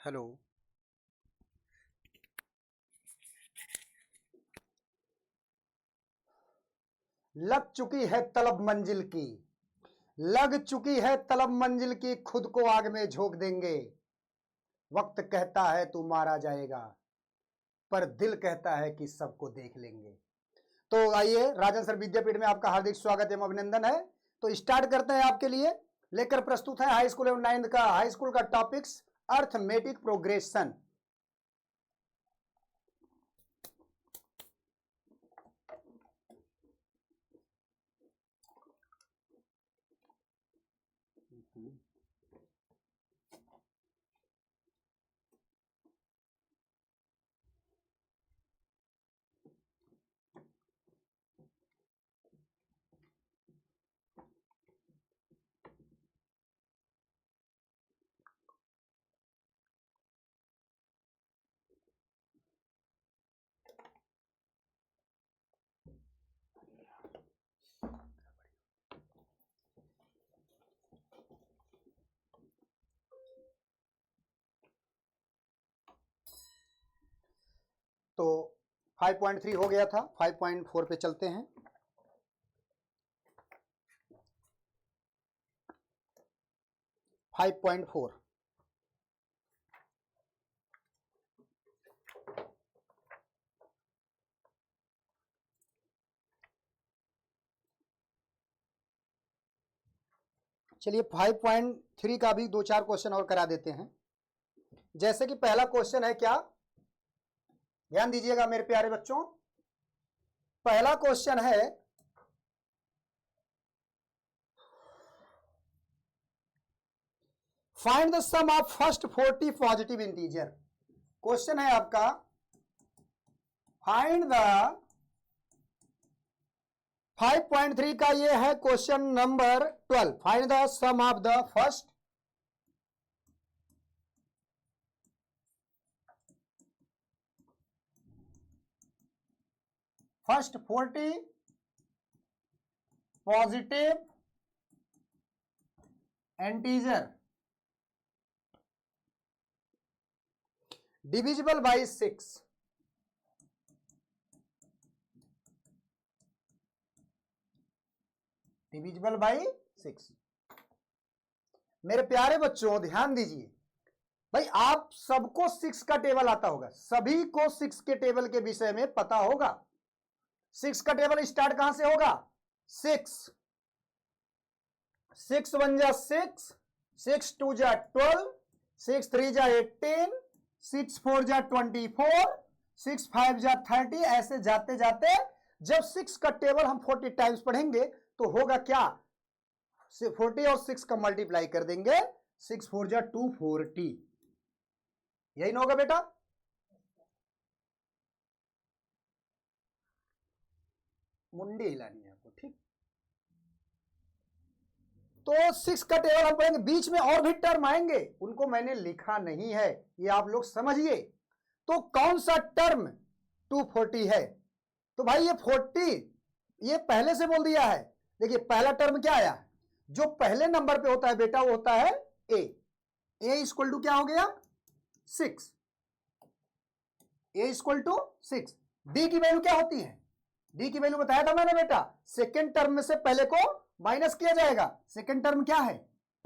Hello. लग चुकी है तलब मंजिल की, लग चुकी है तलब मंजिल की, खुद को आग में झोंक देंगे। वक्त कहता है तू मारा जाएगा, पर दिल कहता है कि सबको देख लेंगे। तो आइए, राजन सर विद्यापीठ में आपका हार्दिक स्वागत एवं अभिनंदन है। तो स्टार्ट करते हैं। आपके लिए लेकर प्रस्तुत है हाई स्कूल एवं 9th का हाई स्कूल का टॉपिक्स अर्थमेटिक प्रोग्रेशन। तो 5.3 हो गया था, 5.4 पे चलते हैं। फाइव पॉइंट फोर चलिए 5.3 का भी 2-4 क्वेश्चन और करा देते हैं। जैसे कि पहला क्वेश्चन है, क्या ध्यान दीजिएगा मेरे प्यारे बच्चों। पहला क्वेश्चन है, find the sum of first 40 positive integer. Question है आपका, फाइंड द 5.3 का ये है question number 12। Find the sum of the first 40 positive integer divisible by 6। Divisible by 6। मेरे प्यारे बच्चों ध्यान दीजिए, भाई आप सबको 6 का टेबल आता होगा, सभी को 6 के टेबल के विषय में पता होगा। 6 का टेबल स्टार्ट कहां से होगा? 6 1 जा 6, 6 2 जा 12, 6 3 जा 18, 6 4 जा 24, 6 5 जा 30। ऐसे जाते जाते जब 6 का टेबल हम 40 टाइम्स पढ़ेंगे तो होगा क्या? 40 और 6 का मल्टीप्लाई कर देंगे, 6 4 जा 240। यही ना होगा बेटा? मुंडी हिलानी है आपको, ठीक। तो 6 का टेबल हम पढ़ेंगे, बीच में और भी टर्म आएंगे, उनको मैंने लिखा नहीं है, ये आप लोग समझिए। तो कौन सा टर्म 240 है? तो भाई ये 40 ये पहले से बोल दिया है। देखिए पहला टर्म क्या आया? जो पहले नंबर पे होता है बेटा वो होता है ए। ए इक्वल टू क्या हो गया? 6। ए इक्वल टू 6। डी की वैल्यू क्या होती है? डी की वैल्यू बताया था मैंने बेटा, सेकेंड टर्म में से पहले को माइनस किया जाएगा। सेकेंड टर्म क्या है?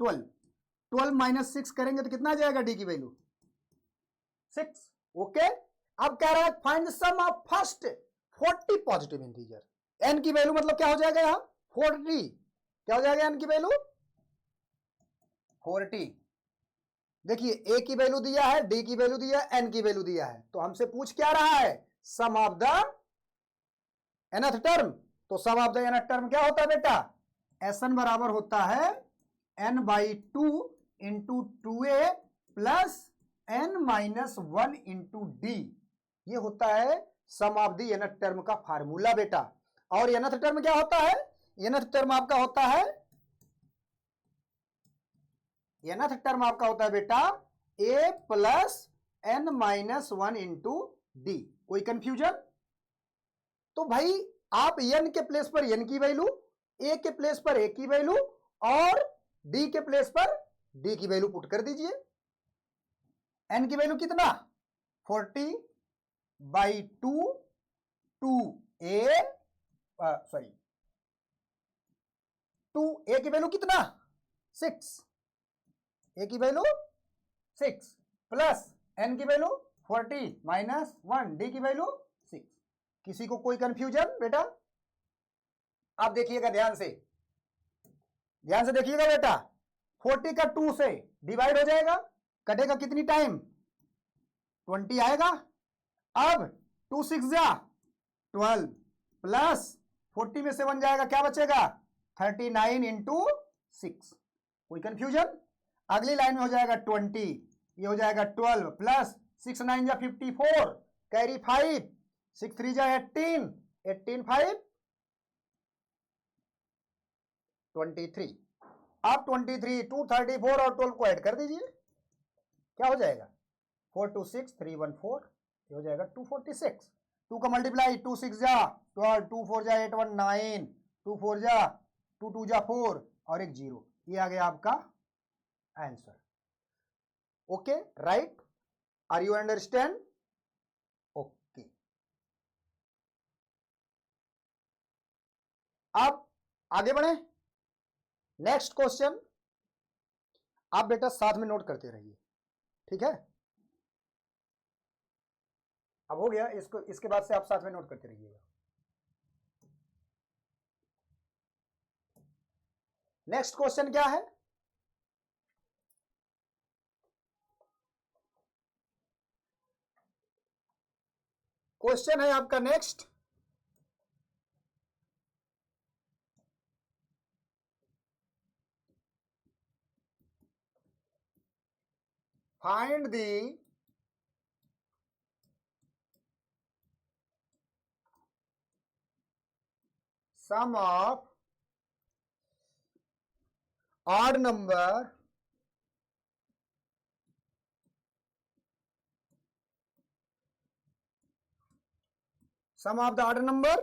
12। 12 माइनस 6 करेंगे तो कितना आ जाएगा डी की वैल्यू? 6। ओके। अब कह रहा है find the sum of first 40 positive integer. N की वैल्यू मतलब क्या हो जाएगा यहां? 40। क्या हो जाएगा एन की वैल्यू? 40। देखिए ए की वैल्यू दिया है, डी की वैल्यू दिया है, एन की वैल्यू दिया है, तो हमसे पूछ क्या रहा है? सम ऑफ द nth टर्म। तो सम ऑफ द nth टर्म क्या होता है बेटा? Sn बराबर होता है n/2 into 2a plus n-1 into D. ये होता है सम ऑफ द nth टर्म का फार्मूला बेटा। और nth टर्म क्या होता है? nth टर्म आपका होता है, nth टर्म आपका होता है बेटा a plus n-1 into D. कोई कंफ्यूजन? तो भाई आप n के प्लेस पर n की वैल्यू, a के प्लेस पर a की वैल्यू और d के प्लेस पर d की वैल्यू पुट कर दीजिए। n की वैल्यू कितना 40/2 2a सॉरी 2a की वैल्यू कितना 6 a की वैल्यू 6 प्लस n की वैल्यू 40 माइनस 1 d की वैल्यू 6। किसी को कोई कंफ्यूजन बेटा? आप देखिएगा ध्यान से देखिएगा बेटा। 40 का 2 से डिवाइड हो जाएगा, कटेगा कितनी टाइम 20 आएगा। अब 2 6 जा 12 प्लस 40 में से 1 जाएगा, क्या बचेगा 39 इंटू 6। कोई कंफ्यूजन? अगली लाइन में हो जाएगा 20, ये हो जाएगा 12 प्लस 6 9 जा 54 कैरी 5 6 3 जा 18 18 5 23। अब 23 2 34 और 12 को ऐड कर दीजिए, क्या हो जाएगा 4 2 6 3 1 4, ये हो जाएगा 246। 2 का मल्टीप्लाई 2 6 जा 12 2 4 जा 8 1 9 2 4 जा 2 2 जा 4 और एक 0, ये आ गया आपका answer. Okay right, are you understand? Okay, अब आगे बढ़े। नेक्स्ट क्वेश्चन आप बेटा साथ में नोट करते रहिए, ठीक है? अब हो गया इसको, इसके बाद से आप साथ में नोट करते रहिएगा। नेक्स्ट क्वेश्चन क्या है? क्वेश्चन है आपका next, find the sum of odd number sum of the odd number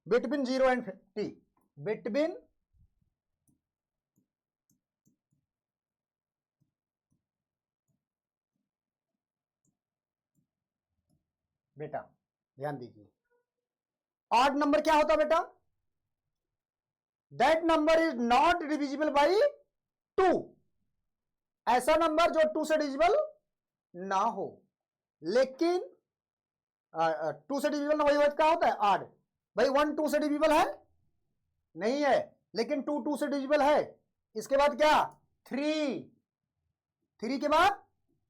between 0 and 50 between बेटा ध्यान दीजिए, ऑड नंबर क्या होता है बेटा? That number is not divisible by 2, ऐसा नंबर जो 2 से डिविजिबल ना हो। लेकिन 2 से डिविजिबल ना वही क्या होता है ऑड। भाई 1 2 से डिविजिबल है नहीं है, लेकिन 2 2 से डिविजिबल है। इसके बाद क्या 3 3 के बाद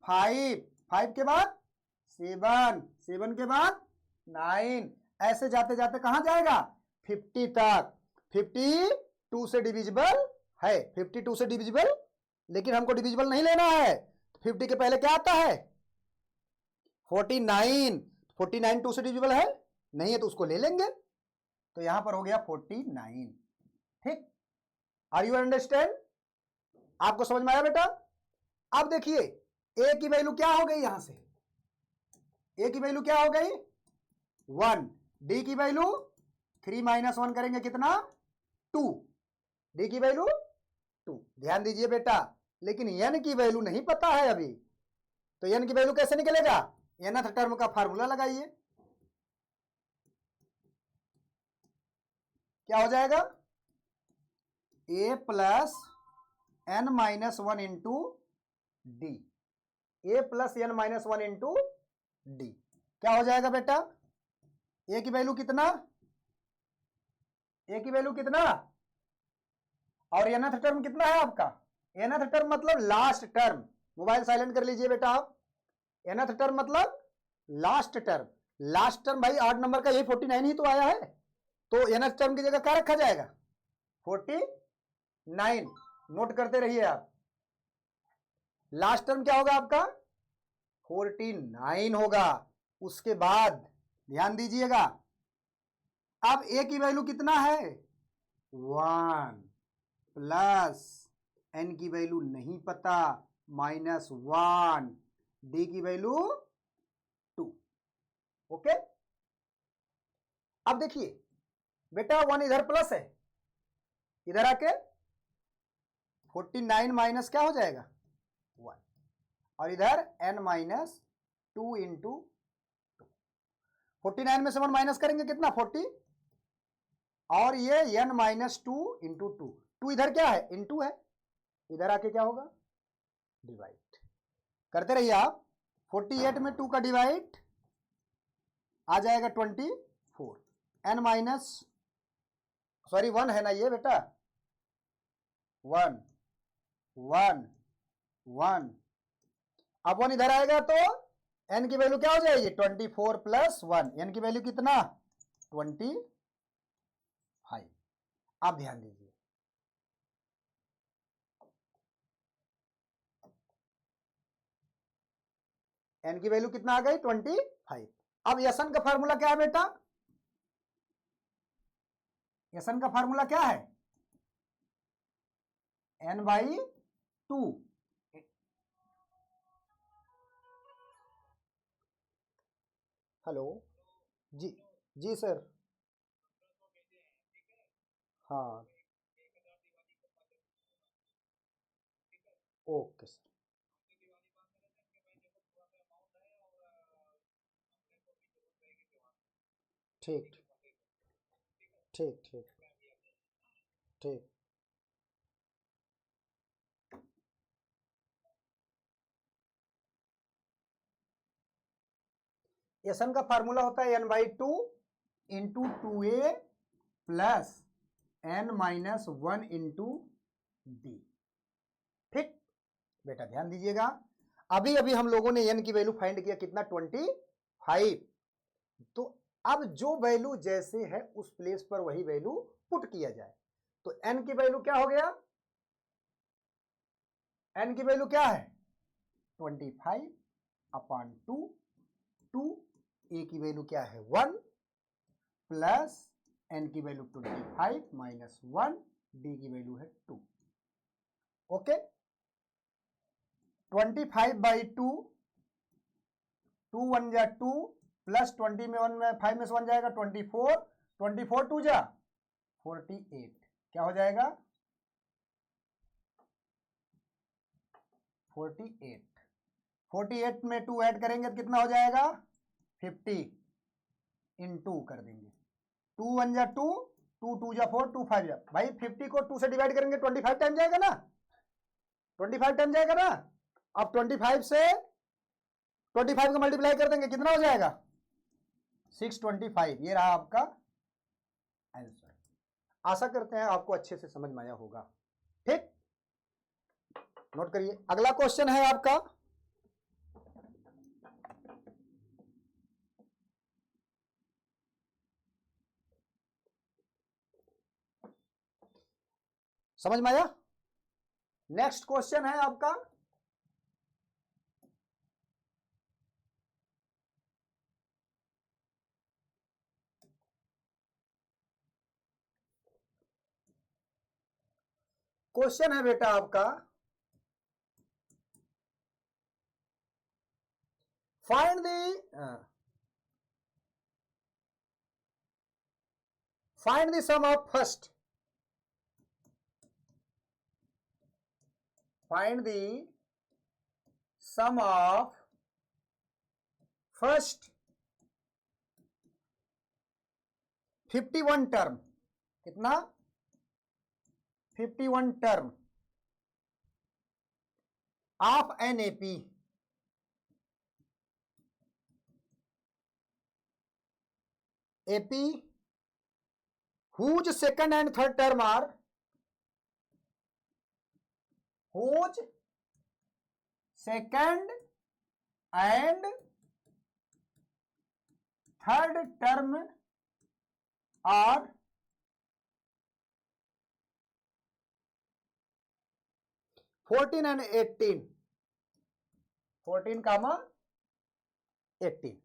5 5 के बाद 7 7 के बाद 9, ऐसे जाते जाते कहां जाएगा 50 तक। 52 से डिविजिबल है, 52 से डिविजिबल, लेकिन हमको डिविजिबल नहीं लेना है। 50 के पहले क्या आता है 49, 49 2 से डिविजिबल है नहीं है तो उसको ले लेंगे, तो यहां पर हो गया 49। ठीक, आर यू अंडरस्टैंड? आपको समझ में आया बेटा? अब देखिए ए की वैल्यू क्या हो गई, यहां से ए की वैल्यू क्या हो गई 1, डी की वैल्यू 3 माइनस 1 करेंगे कितना 2, डी की वैल्यू 2। ध्यान दीजिए बेटा, लेकिन एन की वैल्यू नहीं पता है अभी, तो एन की वैल्यू कैसे निकलेगा? nth टर्म का फार्मूला लगाइए, क्या हो जाएगा a plus n minus 1 into d, a plus n minus 1 into d. क्या हो जाएगा बेटा? ए की वैल्यू कितना, ए की वैल्यू कितना और nth टर्म कितना है आपका? nth टर्म मतलब लास्ट टर्म, मोबाइल साइलेंट कर लीजिए बेटा आप। nth टर्म मतलब लास्ट टर्म, लास्ट टर्म भाई ऑड नंबर का यही 49 ही तो आया है, तो nth टर्म की जगह क्या रखा जाएगा 49। नोट करते रहिए आप, लास्ट टर्म क्या होगा आपका 49 होगा। उसके बाद ध्यान दीजिएगा, अब ए की वैल्यू कितना है 1 प्लस एन की वैल्यू नहीं पता माइनस 1, डी की वैल्यू 2। ओके, अब देखिए बेटा 1 इधर प्लस है, इधर आके 49 माइनस क्या हो जाएगा 1। और इधर n माइनस 2 इंटू 49 में से 1 माइनस करेंगे कितना 40 और ये n माइनस 2 इंटू 2 इधर क्या है इंटू है, इधर आके क्या होगा डिवाइड करते रहिए आप। 48 में 2 का डिवाइड आ जाएगा 24 n माइनस सॉरी 1 है ना ये बेटा 1 1 1 अब 1 इधर आएगा तो n की वैल्यू क्या हो जाएगी 24 प्लस 1 n की वैल्यू कितना 25। आप ध्यान दीजिए n की वैल्यू कितना आ गई 25। अब यसन का फार्मूला क्या है बेटा, यसन का फार्मूला क्या है n/2। हेलो जी, जी सर, हाँ ओके सर, ठीक ठीक ठीक ठीक। एसन का फार्मूला होता है n/2 into 2a plus n minus 1 into D. ठीक बेटा ध्यान दीजिएगा, अभी अभी हम लोगों ने n की वैल्यू फाइंड किया कितना 25। तो अब जो वैल्यू जैसे है उस प्लेस पर वही वैल्यू पुट किया जाए। तो n की वैल्यू क्या हो गया, n की वैल्यू क्या है 25/2 2 a की वैल्यू क्या है 1 प्लस n की वैल्यू 25 माइनस 1 d की वैल्यू है 2। ओके 25/2 2 1 जा 2 प्लस 20 में 1 में 5 में से 1 जाएगा 24 24 2 जा 48 क्या हो जाएगा 48 48 में 2 ऐड करेंगे तो कितना हो जाएगा 50 इन 2 कर देंगे 2 1 जा 2 2 2 जा 4 2 5 जा भाई 50 को 2 से डिवाइड करेंगे 25 टाइम जाएगा ना 25 टाइम जाएगा ना। अब 25 से 25 को मल्टीप्लाई कर देंगे कितना हो जाएगा 625। ये रहा आपका आंसर। आशा करते हैं आपको अच्छे से समझ में आया होगा। ठीक नोट करिए, अगला क्वेश्चन है आपका समझ में आया। नेक्स्ट क्वेश्चन है आपका क्वेश्चन है बेटा आपका find the sum of first, find the sum of first 51 term, कितना 51 term of an AP whose second and third term are whose second and third term are 14 and 18 14 कामा 18।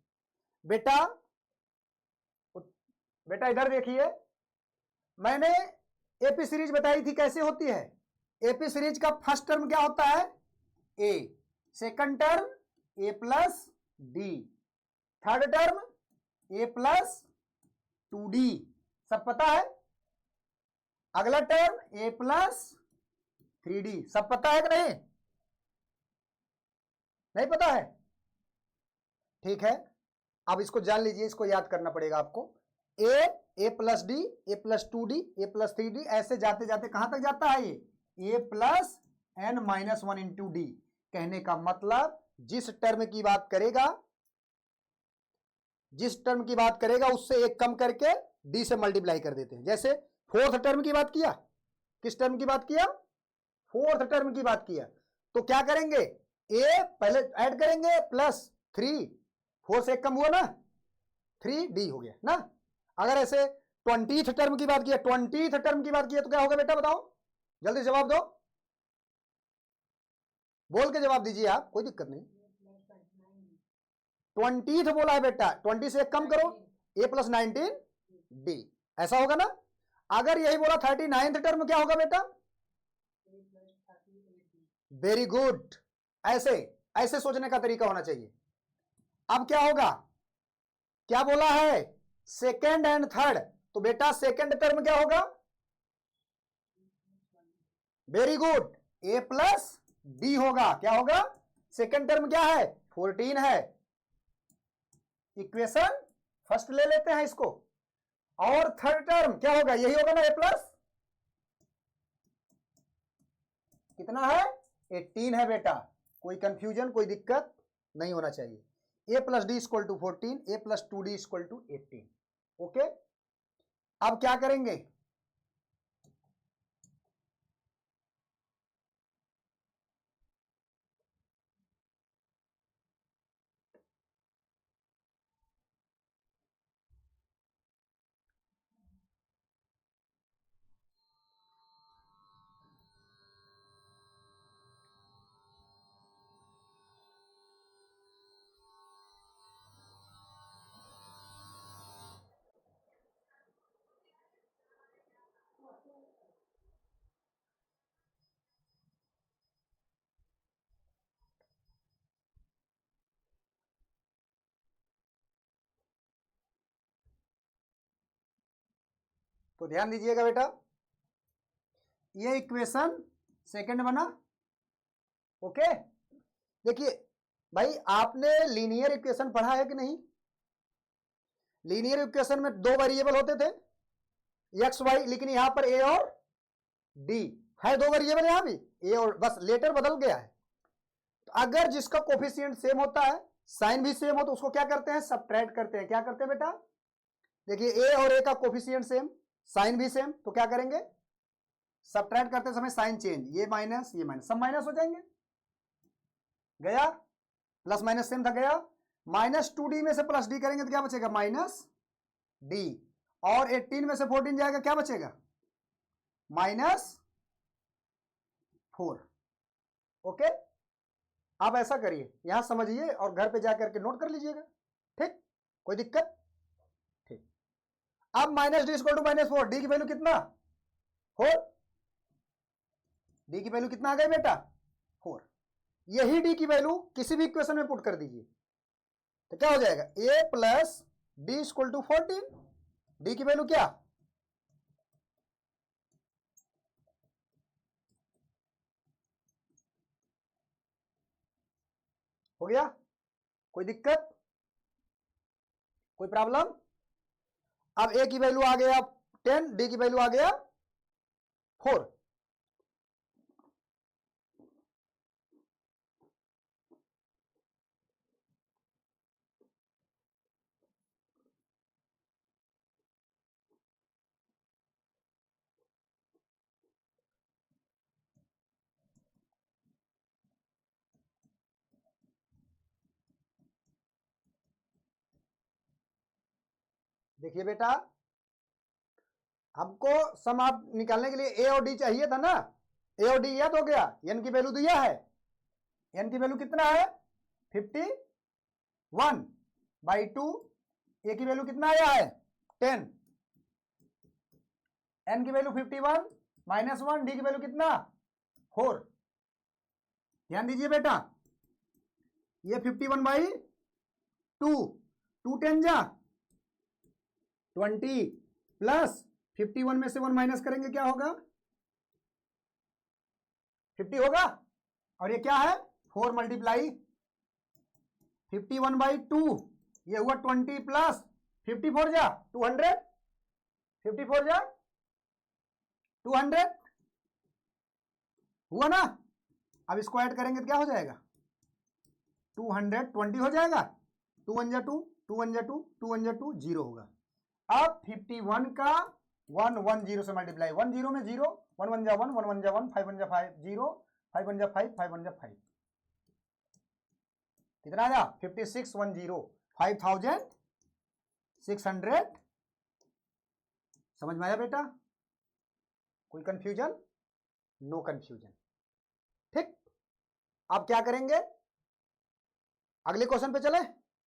बेटा इधर देखिए, मैंने एपी सीरीज बताई थी कैसे होती है। एपी सीरीज का फर्स्ट टर्म क्या होता है ए, सेकंड टर्म ए प्लस डी, थर्ड टर्म ए प्लस 2d, सब पता है। अगला टर्म ए प्लस 3d, सब पता है कि नहीं। नहीं पता है? ठीक है, अब इसको जान लीजिए, इसको याद करना पड़ेगा आपको। A plus d, a plus 2d, a plus 3d, ऐसे जाते जाते कहां तक जाता है ये? A plus n minus 1 into d. कहने का मतलब जिस टर्म की बात करेगा, जिस टर्म की बात करेगा उससे एक कम करके डी से मल्टीप्लाई कर देते हैं। जैसे फोर्थ टर्म की बात किया, किस टर्म की बात किया? फोर्थ टर्म की बात किया, तो क्या करेंगे? ए पहले ऐड करेंगे प्लस 3, 4 से एक कम हुआ ना, 3d हो गया ना। अगर ऐसे 20th टर्म की बात किया, 20th टर्म की बात किया तो क्या होगा बेटा बताओ, जल्दी जवाब दो, बोल के जवाब दीजिए आप, कोई दिक्कत नहीं। 20th बोला है बेटा, 20 से एक कम करो, a प्लस 19d, ऐसा होगा ना। अगर यही बोला 39th टर्म, क्या होगा बेटा? वेरी गुड, ऐसे ऐसे सोचने का तरीका होना चाहिए। अब क्या होगा? क्या बोला है? सेकेंड एंड थर्ड, तो बेटा सेकेंड टर्म क्या होगा? Very good, a plus D होगा। क्या होगा? सेकेंड टर्म क्या है? 14 है। इक्वेशन फर्स्ट ले लेते हैं इसको। और थर्ड टर्म क्या होगा? यही होगा ना, a प्लस कितना है? 18 है बेटा। कोई कंफ्यूजन, कोई दिक्कत नहीं होना चाहिए। a plus d equal to 14, a plus 2d equal to 18। Okay, अब क्या करेंगे? तो ध्यान दीजिएगा बेटा, ये इक्वेशन सेकंड बना। ओके, देखिए भाई, आपने लीनियर इक्वेशन पढ़ा है कि नहीं? लीनियर इक्वेशन में दो वेरिएबल होते थे, एक्स वाई, लेकिन यहां पर ए और डी है, दो वेरिएबल यहां भी ए और, बस लेटर बदल गया है। तो अगर जिसका कोफिशिएंट सेम होता है, साइन भी सेम हो, तो उसको क्या करते हैं? सब्ट्रैक्ट करते हैं। क्या करते हैं बेटा? देखिए ए और ए का कोफिशिएंट सेम, साइन भी सेम, तो क्या करेंगे? सब्ट्रैक्ट करते समय साइन चेंज, ये माइनस सब माइनस हो जाएंगे। गया, प्लस माइनस सेम था, गया। माइनस 2d में से प्लस डी करेंगे तो क्या बचेगा? Minus D. और 18 में से 14 जाएगा, क्या बचेगा? माइनस 4। ओके, आप ऐसा करिए, यहां समझिए और घर पे जाकर के नोट कर लीजिएगा। ठीक, कोई दिक्कत? ठीक, अब minus d equal to -4, d की वैल्यू कितना? 4। डी की वैल्यू कितना आ गई बेटा? 4। यही डी की वैल्यू किसी भी इक्वेशन में पुट कर दीजिए, तो क्या हो जाएगा? a plus d equal to 14। D की वैल्यू क्या? हो गया? कोई दिक्कत, कोई प्रॉब्लम? अब a की वैल्यू आ गया 10, डी की वैल्यू आ गया 4। देखिए बेटा, हमको सम आप निकालने के लिए ए और डी चाहिए था ना, ए और डी याद हो गया। एन की वैल्यू दिया है, एन की वैल्यू कितना है? 51/2। ए की वैल्यू कितना आया है? 10। एन की वैल्यू 51 -1, डी की वैल्यू कितना? 4। ध्यान दीजिए बेटा, ये 51/2, 2 10 जा 20, प्लस 51 में से 1 माइनस करेंगे, क्या होगा? 50 होगा। और ये क्या है? 4 × 51/2 ये हुआ 20 प्लस 54 जा 200, 54 जा 200 हुआ ना। अब इसको ऐड करेंगे तो क्या हो जाएगा 220 हो जाएगा। 2 1 जा 2, 2 1 जा 2, 2 1 जा 2, 0 होगा। अब 51 का 1 1 0 से मल्टीप्लाई, 1 0 में 0, 1 1 जा 1, 1 1 जा 1, 5 1 जा 5 0, 5 1 जा 5, 5 1 जा 5, कितना आया 5610, 5600। समझ में आया बेटा? कोई कंफ्यूजन? No confusion. ठीक, अब क्या करेंगे, अगले क्वेश्चन पे चले।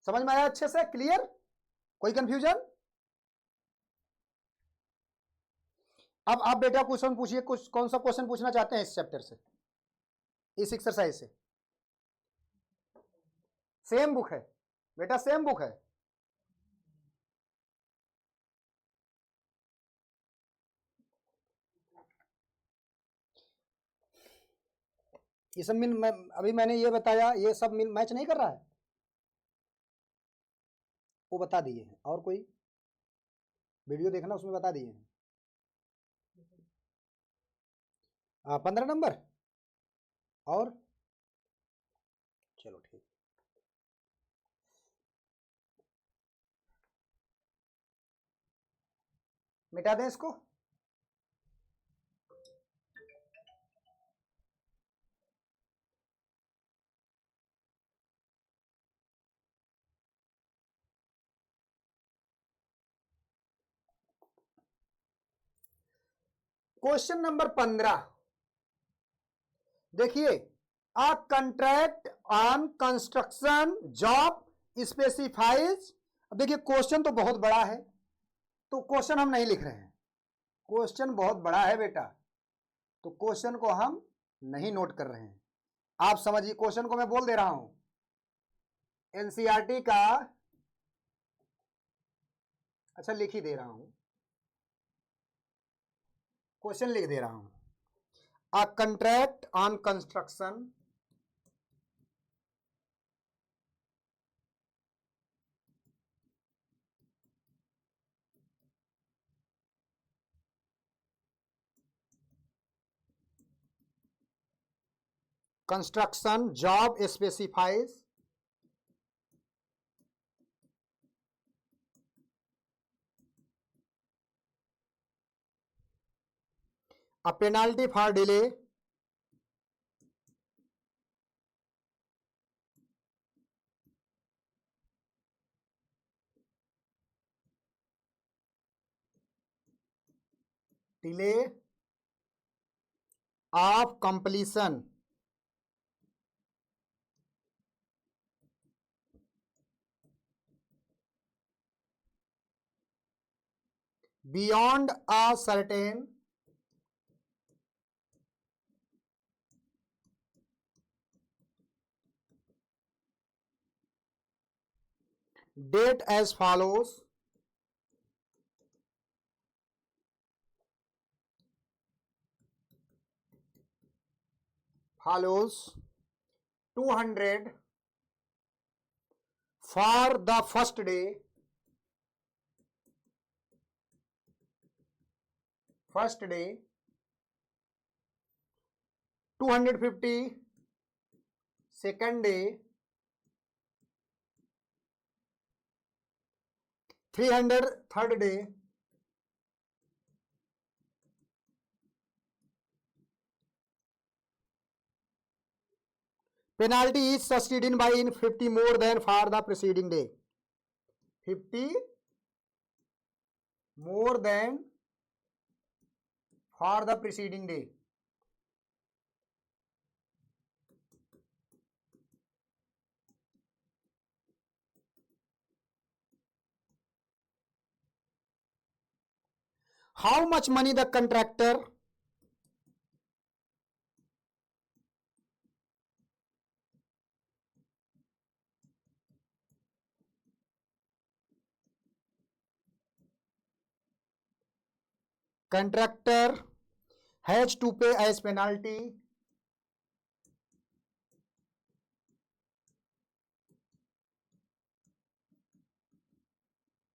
समझ में आया अच्छे से, क्लियर? कोई कंफ्यूजन? अब आप बेटा क्वेश्चन पूछिए, कुछ कौन सा क्वेश्चन पूछना चाहते हैं इस चैप्टर से, इस एक्सरसाइज से। सेम बुक है बेटा, सेम बुक है। ये सब मिल, अभी मैंने ये बताया, ये सब मिल मैच नहीं कर रहा है, वो बता दिए हैं। और कोई वीडियो देखना, उसमें बता दिए हैं। 15 नंबर और चलो ठीक। मिटा दें इसको। क्वेश्चन नंबर 15 देखिए, a contract on construction job specifies. देखिए क्वेश्चन तो बहुत बड़ा है, तो क्वेश्चन हम नहीं लिख रहे हैं। क्वेश्चन बहुत बड़ा है बेटा, तो क्वेश्चन को हम नहीं नोट कर रहे हैं। आप समझिए, क्वेश्चन को मैं बोल दे रहा हूं, एनसीईआरटी का, अच्छा लिख ही दे रहा हूं, क्वेश्चन लिख दे रहा हूं। A contract on construction job specifies a penalty for delay of completion beyond a certain date as follows. Follows 200 for the first day, first day 250 second day, 300 third day, penalty is succeeded by in 50 more than for the preceding day, 50 more than for the preceding day. How much money the contractor has to pay as penalty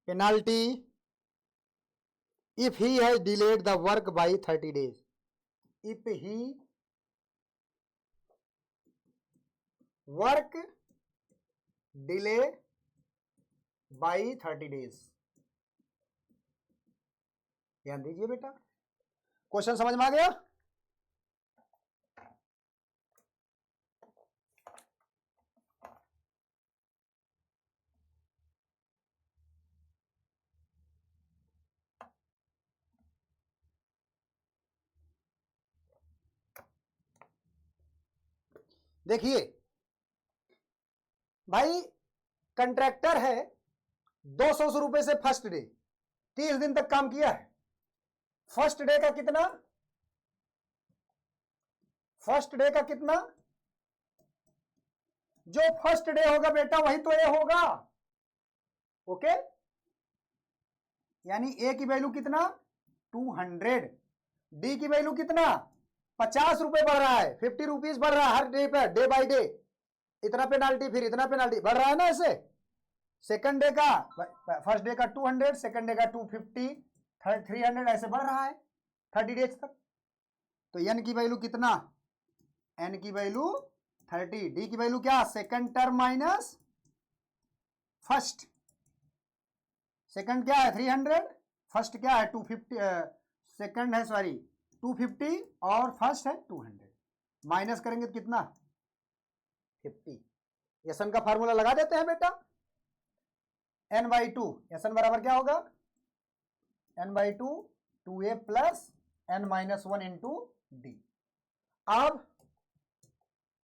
penalty if he has delayed the work by 30 days, if he work delay by 30 days. ध्यान दीजिए बेटा, question समझ में आ गया? देखिए भाई, contractor है, 200 रुपए से फर्स्ट डे 30 दिन तक काम किया है। फर्स्ट डे का कितना? फर्स्ट डे का कितना? जो फर्स्ट डे होगा बेटा वही तो ए होगा। ओके, यानी ए की वैल्यू कितना? 200। डी की वैल्यू कितना? 50 रुपए बढ़ रहा है, 50 रुपीज बढ़ रहा है हर डे पर, डे बाय डे। इतना पेनाल्टी, फिर इतना पेनाल्टी बढ़ रहा है ना ऐसे। सेकंड डे का, फर्स्ट डे का 200, सेकंड डे का 250, 300, ऐसे बढ़ रहा है 30 डेज तक। तो एन की वैल्यू कितना? एन की वैल्यू 30। डी की वैल्यू क्या? Second term minus first. Second क्या है? 300, फर्स्ट क्या है? 250, सेकंड है सॉरी 250 और फर्स्ट है 200। माइनस करेंगे तो कितना? 50। एसन का फार्मूला लगा देते हैं बेटा, n/2। एसन बराबर क्या होगा? n/2 2a plus n-1 into D. अब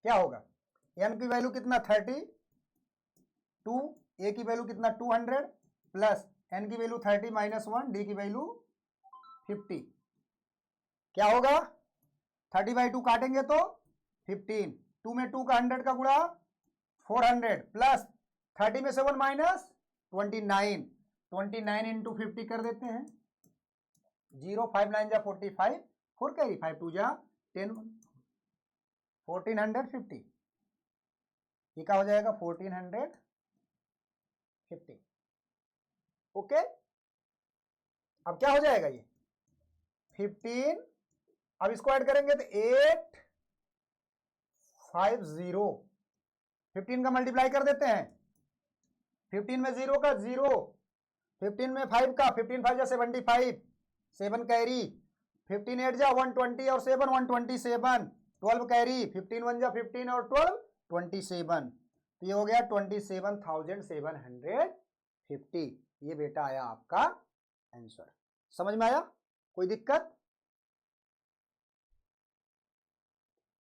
क्या होगा? n की वैल्यू कितना? 30, 2, a की वैल्यू कितना? 200 प्लस n की वैल्यू 30 माइनस 1, डी की वैल्यू 50। क्या होगा? 30/2 काटेंगे तो 15, 2 में 2 का 100 का गुणा 400 प्लस 30 में 7 माइनस 29, 29 इंटू 50 कर देते हैं। 0 5 9 जा 45, 4 कैरी 5 2 जा 10, 1450। ये क्या हो जाएगा? 1450। ओके, अब क्या हो जाएगा ये? 15, अब इसको ऐड करेंगे तो 850। 15 का मल्टीप्लाई कर देते हैं। 15 में 0 का 0, 15 में 5 का, 15 5 जा 75, 7 कैरी, 15 8 जा 120 और 7 127, 12 कैरी, 15 1 जा 15 और 12 27। तो ये हो गया 27,750। ये बेटा आया आपका आंसर। समझ में आया? कोई दिक्कत?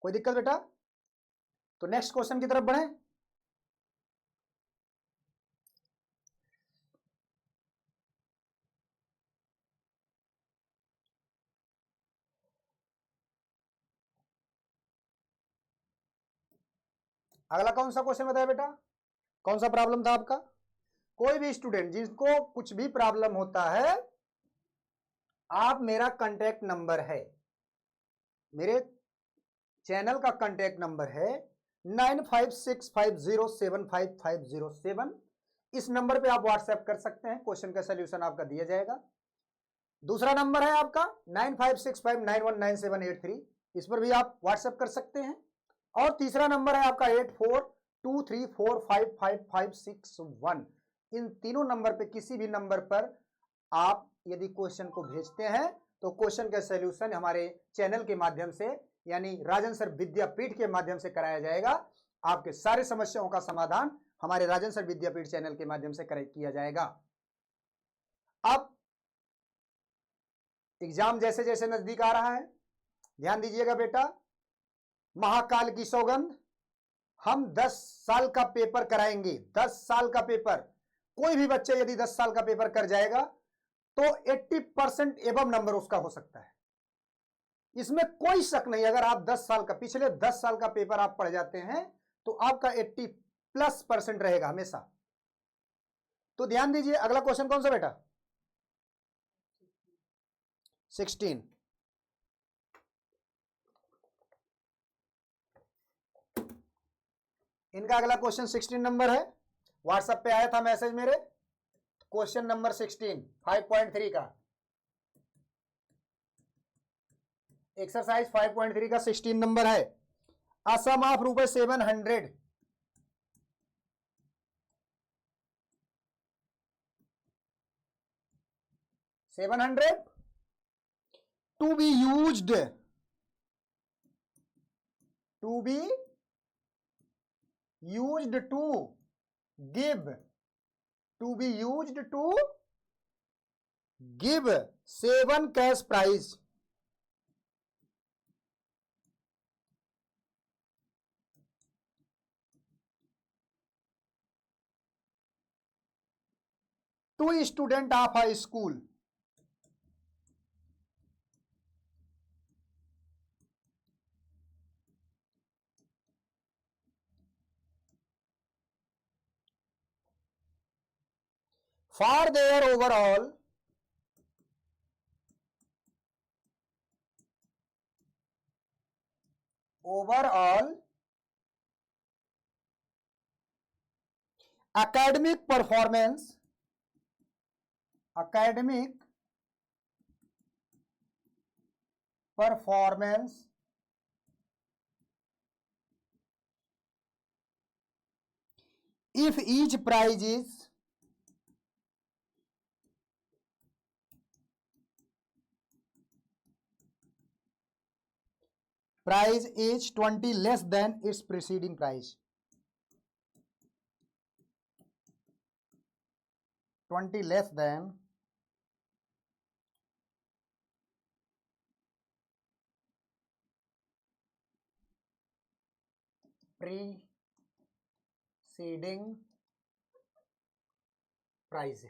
कोई दिक्कत बेटा? तो नेक्स्ट क्वेश्चन की तरफ बढ़े। अगला कौन सा क्वेश्चन बताया बेटा? कौन सा प्रॉब्लम था आपका? कोई भी स्टूडेंट जिसको कुछ भी प्रॉब्लम होता है, आप मेरा कांटेक्ट नंबर है, मेरे चैनल का कांटेक्ट नंबर है 9565075507। इस नंबर पे आप व्हाट्सएप कर सकते हैं, क्वेश्चन का सलूशन आपका दिया जाएगा। दूसरा नंबर है आपका 9565919783, इस पर भी आप व्हाट्सएप कर सकते हैं। और तीसरा नंबर है आपका 8423455561। इन तीनों नंबर पे किसी भी नंबर पर आप यदि क्वेश्चन को भेजते हैं तो क्वेश्चन का सलूशन हमारे चैनल के माध्यम से, यानी राजन सर विद्यापीठ के माध्यम से कराया जाएगा। आपके सारे समस्याओं का समाधान हमारे राजन सर विद्यापीठ चैनल के माध्यम से किया जाएगा। अब एग्जाम जैसे जैसे नजदीक आ रहा है, ध्यान दीजिएगा बेटा, महाकाल की सौगंध, हम 10 साल का पेपर कराएंगे। 10 साल का पेपर, कोई भी बच्चे यदि 10 साल का पेपर कर जाएगा तो 80% एबव नंबर उसका हो सकता है, इसमें कोई शक नहीं। अगर आप 10 साल का, पिछले 10 साल का पेपर आप पढ़ जाते हैं तो आपका 80+% रहेगा हमेशा। तो ध्यान दीजिए, अगला क्वेश्चन कौन सा बेटा? 16। इनका अगला क्वेश्चन 16 नंबर है, व्हाट्सएप पे आया था मैसेज मेरे। क्वेश्चन नंबर 16 5.3 का एक्सरसाइज 5.3 का 16 नंबर है। अ सम ऑफ रुपए 700 to be used to give 7 cash prize to student of a school. For their overall academic performance if each prize is 20 less than its preceding prize, 20 less than preceding prize.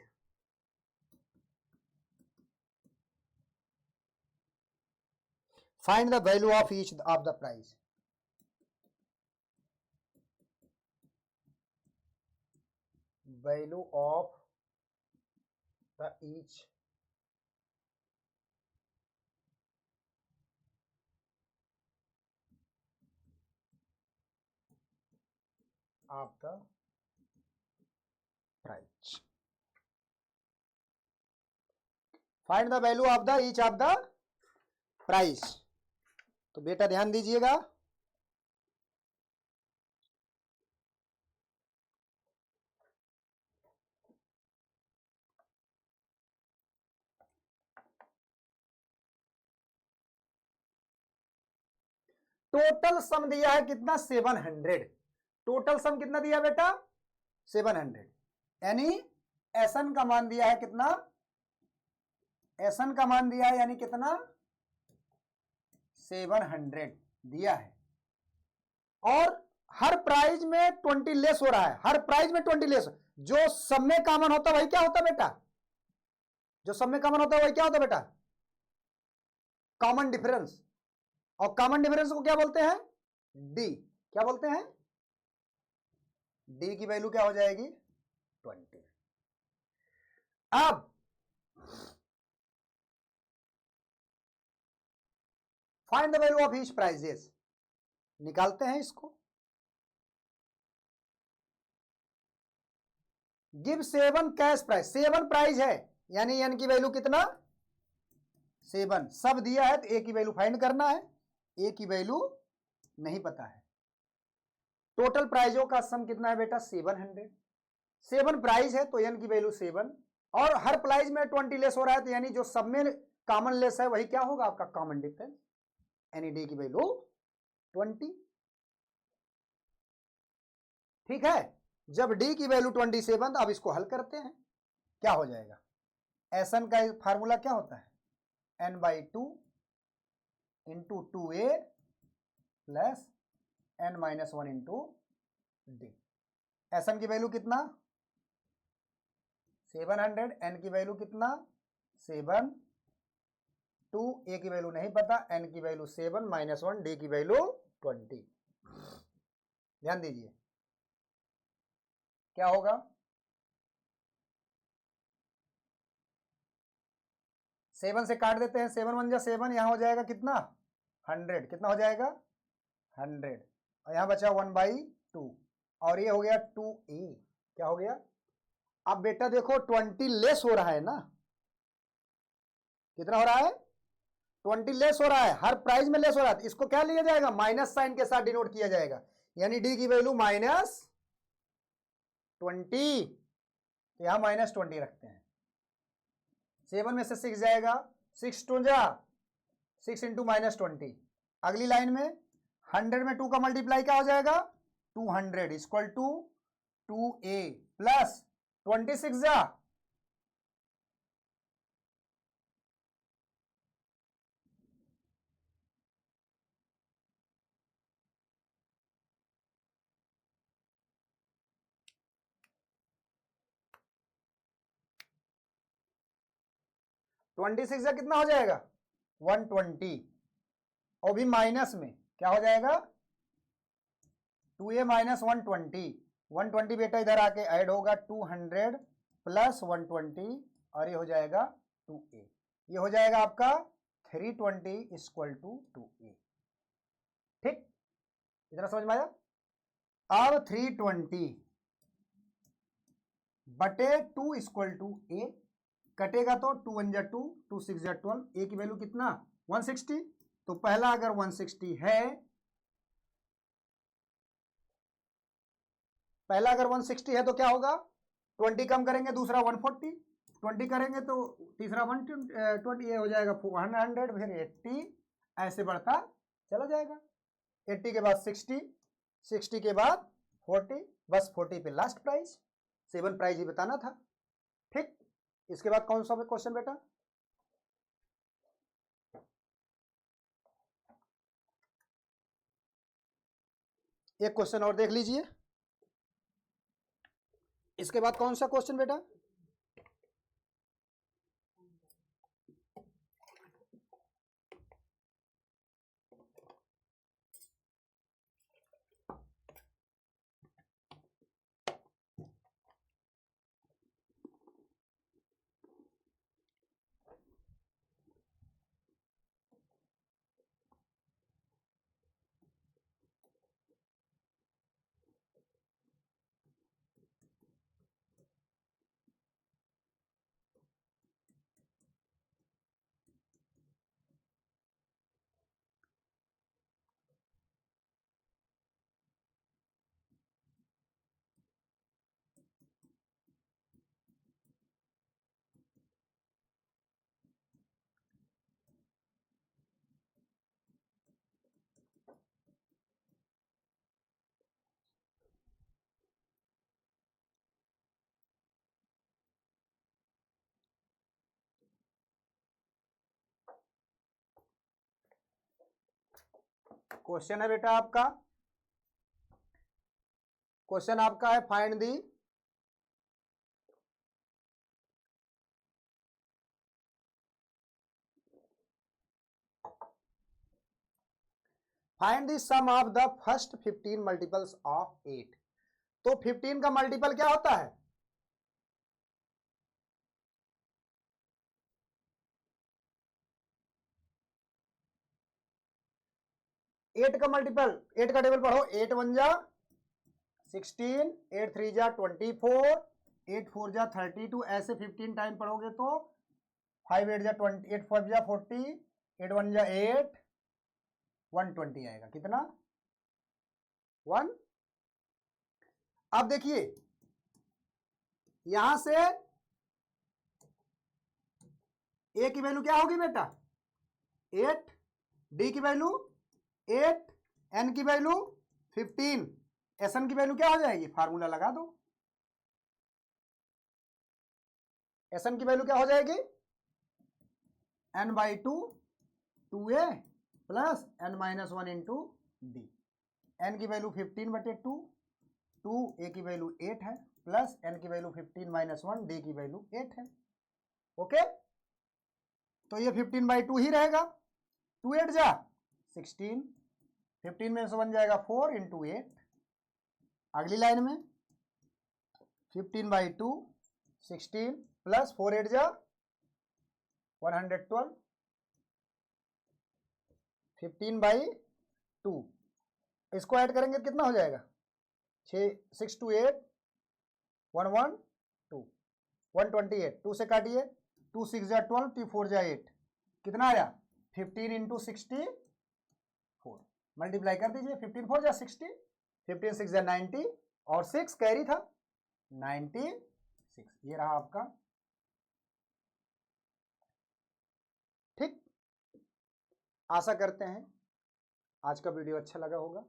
Find the value of each of the prize. Value of the each of the prize. Find the value of the each of the prize. तो बेटा ध्यान दीजिएगा, total sum दिया है कितना 700। Total sum कितना दिया बेटा 700, यानी एसन का मान दिया है कितना, एसन का मान दिया है यानी कितना 700 दिया है। और हर प्राइज में 20 लेस हो रहा है, हर प्राइज में 20 लेस। जो सब में कॉमन होता है वही क्या होता है बेटा, जो सब में कॉमन होता है वही क्या होता है बेटा कॉमन डिफरेंस। और कॉमन डिफरेंस को क्या बोलते हैं डी, क्या बोलते हैं डी की वैल्यू क्या हो जाएगी 20। अब find the value of each prizes, निकालते हैं इसको। गिव 7 कैश प्राइज, 7 प्राइज है यानी एन की वैल्यू कितना 7, सब दिया है तो ए की वैल्यू फाइंड करना है, ए की वैल्यू नहीं पता है। टोटल प्राइजों का सम कितना है बेटा 700, 7 प्राइज है तो एन की वैल्यू 7, और हर प्राइज में 20 लेस हो रहा है तो यानी जो सब में कॉमन लेस है वही क्या होगा आपका कॉमन डिफरेंस, यानी डी की वैल्यू 20। ठीक है, जब डी की वैल्यू 27 तो अब इसको हल करते हैं, क्या हो जाएगा। एसन का फार्मूला क्या होता है n/2 into 2a plus n-1 into d. S n की वैल्यू कितना 700, एन की वैल्यू कितना 7, 2 ए की वैल्यू नहीं पता, एन की वैल्यू 7 -1 डी की वैल्यू 20। ध्यान दीजिए क्या होगा, सेवन से काट देते हैं, 7 1 जा 7, यहां हो जाएगा कितना 100, कितना हो जाएगा 100, और यहां बचा 1/2 और ये हो गया 2a, क्या हो गया अब बेटा देखो 20 लेस हो रहा है ना, कितना हो रहा है 20 लेस हो रहा है, हर प्राइस में लेस हो रहा है, इसको क्या लिया जाएगा माइनस साइन के साथ डिनोट किया जाएगा, यानी डी की वैल्यू -20, तो यहां -20 रखते हैं। 7 में से 6 जाएगा, 6 2 जा 6 इंटू -20। अगली लाइन में 100 में 2 का मल्टीप्लाई क्या हो जाएगा 200 इक्वल टू 2a प्लस 26 जा 26 जा कितना हो जाएगा 120, और भी माइनस में क्या हो जाएगा 2a माइनस 120 बेटा इधर आके ऐड होगा 200 प्लस 120 और ये हो जाएगा 2a, ये हो जाएगा आपका 320 इक्वल टू 2a। ठीक, इतना समझ में आया। अब 320 बटे 2 इक्वल टू a, कटेगा तो 2 1 जा 2, 2 6 जा 12, a की वैल्यू कितना 160, तो पहला अगर 160 है, पहला अगर 160 है तो क्या होगा 20 कम करेंगे दूसरा 140, 20 करेंगे तो तीसरा 120, ये हो जाएगा 100, फिर 80, ऐसे बढ़ता चला जाएगा। 80 के बाद 60, 60 के बाद 40, बस 40 पे लास्ट प्राइस, 7 प्राइस ही बताना था। ठीक, इसके बाद कौन सा क्वेश्चन बेटा, एक क्वेश्चन और देख लीजिए। इसके बाद कौन सा क्वेश्चन बेटा, क्वेश्चन है बेटा आपका, क्वेश्चन आपका है find the sum of the first 15 multiples of 8। तो 15 का मल्टीपल क्या होता है 8 का मल्टीपल, 8 का टेबल पढ़ो, 8 1 जा 16, 8 3 जा 24, 8 4 जा 32, ऐसे 15 टाइम पढ़ोगे तो 5 8 जा 20, 8 5 जा 40, 8 1 जा 8, 120 आएगा, कितना 1। अब देखिए यहां से a की वैल्यू क्या होगी बेटा 8, d की वैल्यू 8, n की वैल्यू 15, sn की वैल्यू क्या हो जाएगी, फार्मूला लगा दो, sn की वैल्यू क्या हो जाएगी n/2 2a plus n-1 into D, n की वैल्यू 15/2, 2a की वैल्यू 8 है, प्लस n की वैल्यू 15-1, d की वैल्यू 8 है। ओके, तो ये 15/2 ही रहेगा, 2 8 जा 16, 15 में से बन जाएगा 4 इंटू 8। अगली लाइन में 15/2 16 प्लस 4 8 जा 112, 15/2, इसको ऐड करेंगे कितना हो जाएगा 6 2 8 1 1 2, 128, 2 से काटिए, 2 6 जा 12, 2 4 जा 8, कितना आया 15 इंटू 64, मल्टीप्लाई कर दीजिए, 15 4 जा 60, 15 6 जा 90 और 6 कैरी था 96, ये रहा आपका। ठीक, आशा करते हैं आज का वीडियो अच्छा लगा होगा।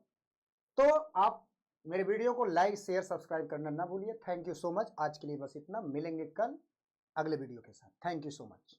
तो आप मेरे वीडियो को लाइक शेयर सब्सक्राइब करना ना भूलिए। Thank you so much. आज के लिए बस इतना, मिलेंगे कल अगले वीडियो के साथ। Thank you so much.